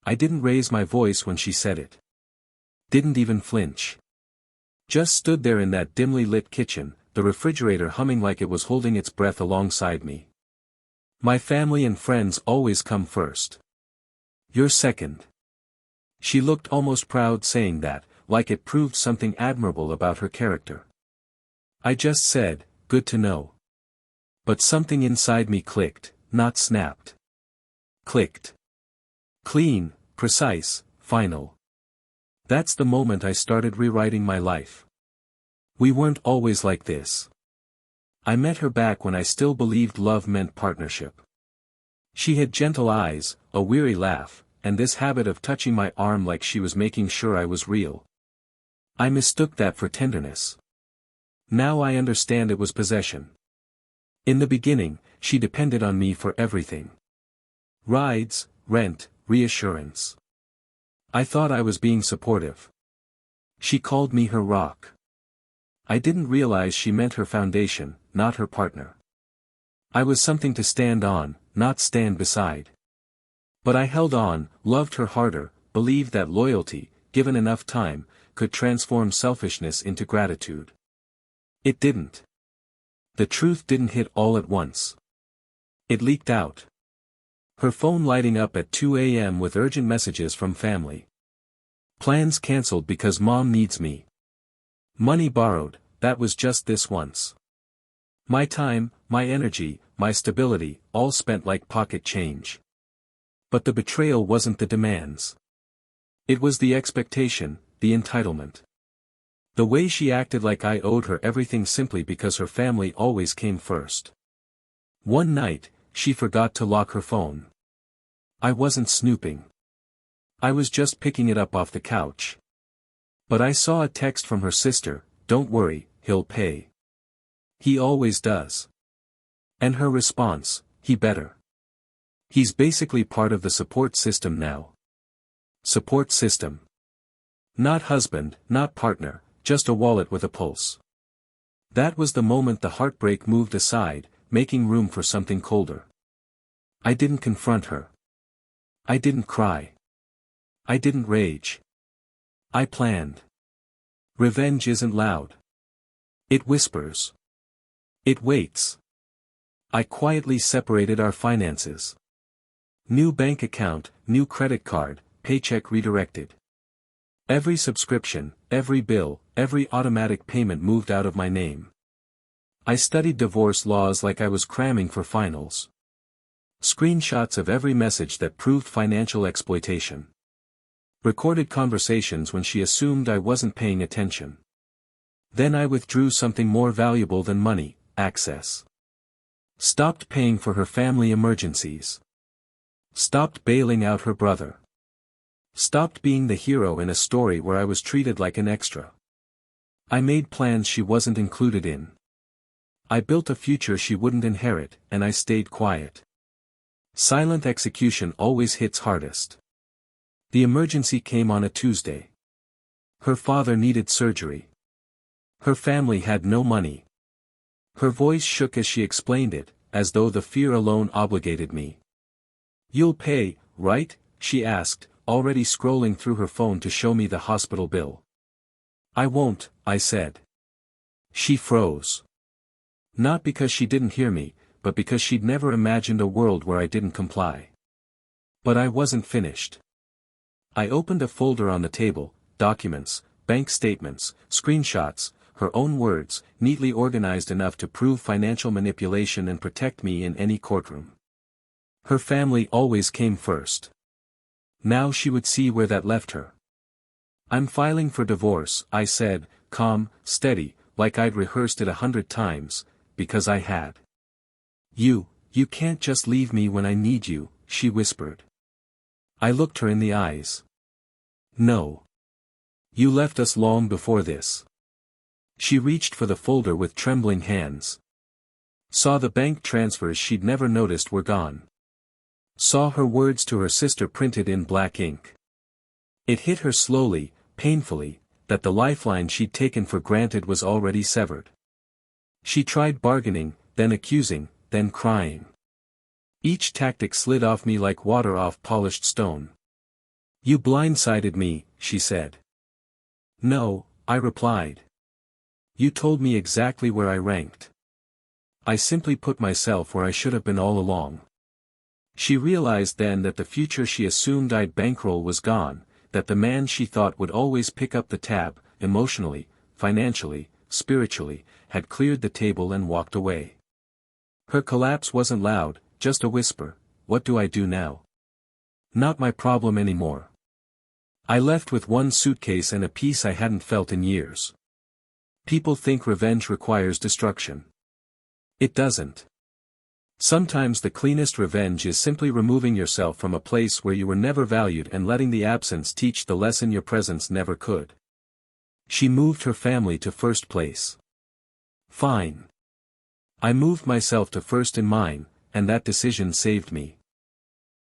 I didn't raise my voice when she said it. Didn't even flinch. Just stood there in that dimly lit kitchen, the refrigerator humming like it was holding its breath alongside me. My family and friends always come first. You're second. She looked almost proud saying that, like it proved something admirable about her character. I just said, good to know. But something inside me clicked, not snapped. Clicked. Clean, precise, final. That's the moment I started rewriting my life. We weren't always like this. I met her back when I still believed love meant partnership. She had gentle eyes, a weary laugh, and this habit of touching my arm like she was making sure I was real. I mistook that for tenderness. Now I understand it was possession. In the beginning, she depended on me for everything. Rides, rent, reassurance. I thought I was being supportive. She called me her rock. I didn't realize she meant her foundation, not her partner. I was something to stand on, not stand beside. But I held on, loved her harder, believed that loyalty, given enough time, could transform selfishness into gratitude. It didn't. The truth didn't hit all at once. It leaked out. Her phone lighting up at 2 a.m. with urgent messages from family. Plans cancelled because mom needs me. Money borrowed, that was just this once. My time, my energy, my stability, all spent like pocket change. But the betrayal wasn't the demands. It was the expectation, the entitlement. The way she acted like I owed her everything simply because her family always came first. One night, she forgot to lock her phone. I wasn't snooping. I was just picking it up off the couch. But I saw a text from her sister, "Don't worry, he'll pay. He always does." And her response, "He better. He's basically part of the support system now." Support system. Not husband, not partner, just a wallet with a pulse. That was the moment the heartbreak moved aside, making room for something colder. I didn't confront her. I didn't cry. I didn't rage. I planned. Revenge isn't loud. It whispers. It waits. I quietly separated our finances. New bank account, new credit card, paycheck redirected. Every subscription, every bill, every automatic payment moved out of my name. I studied divorce laws like I was cramming for finals. Screenshots of every message that proved financial exploitation. Recorded conversations when she assumed I wasn't paying attention. Then I withdrew something more valuable than money, access. Stopped paying for her family emergencies. Stopped bailing out her brother. Stopped being the hero in a story where I was treated like an extra. I made plans she wasn't included in. I built a future she wouldn't inherit, and I stayed quiet. Silent execution always hits hardest. The emergency came on a Tuesday. Her father needed surgery. Her family had no money. Her voice shook as she explained it, as though the fear alone obligated me. "You'll pay, right?" she asked, already scrolling through her phone to show me the hospital bill. "I won't," I said. She froze. Not because she didn't hear me, but because she'd never imagined a world where I didn't comply. But I wasn't finished. I opened a folder on the table, documents, bank statements, screenshots, her own words, neatly organized enough to prove financial manipulation and protect me in any courtroom. Her family always came first. Now she would see where that left her. "I'm filing for divorce," I said, calm, steady, like I'd rehearsed it 100 times, because I had. You can't just leave me when I need you," she whispered. I looked her in the eyes. "No. You left us long before this." She reached for the folder with trembling hands. Saw the bank transfers she'd never noticed were gone. Saw her words to her sister printed in black ink. It hit her slowly, painfully, that the lifeline she'd taken for granted was already severed. She tried bargaining, then accusing, then crying. Each tactic slid off me like water off polished stone. You blindsided me, she said. No, I replied. You told me exactly where I ranked. I simply put myself where I should have been all along. She realized then that the future she assumed I'd bankroll was gone, that the man she thought would always pick up the tab, emotionally, financially, spiritually, had cleared the table and walked away. Her collapse wasn't loud, just a whisper, "What do I do now?" Not my problem anymore. I left with one suitcase and a peace I hadn't felt in years. People think revenge requires destruction. It doesn't. Sometimes the cleanest revenge is simply removing yourself from a place where you were never valued and letting the absence teach the lesson your presence never could. She moved her family to first place. Fine. I moved myself to first in mine, and that decision saved me.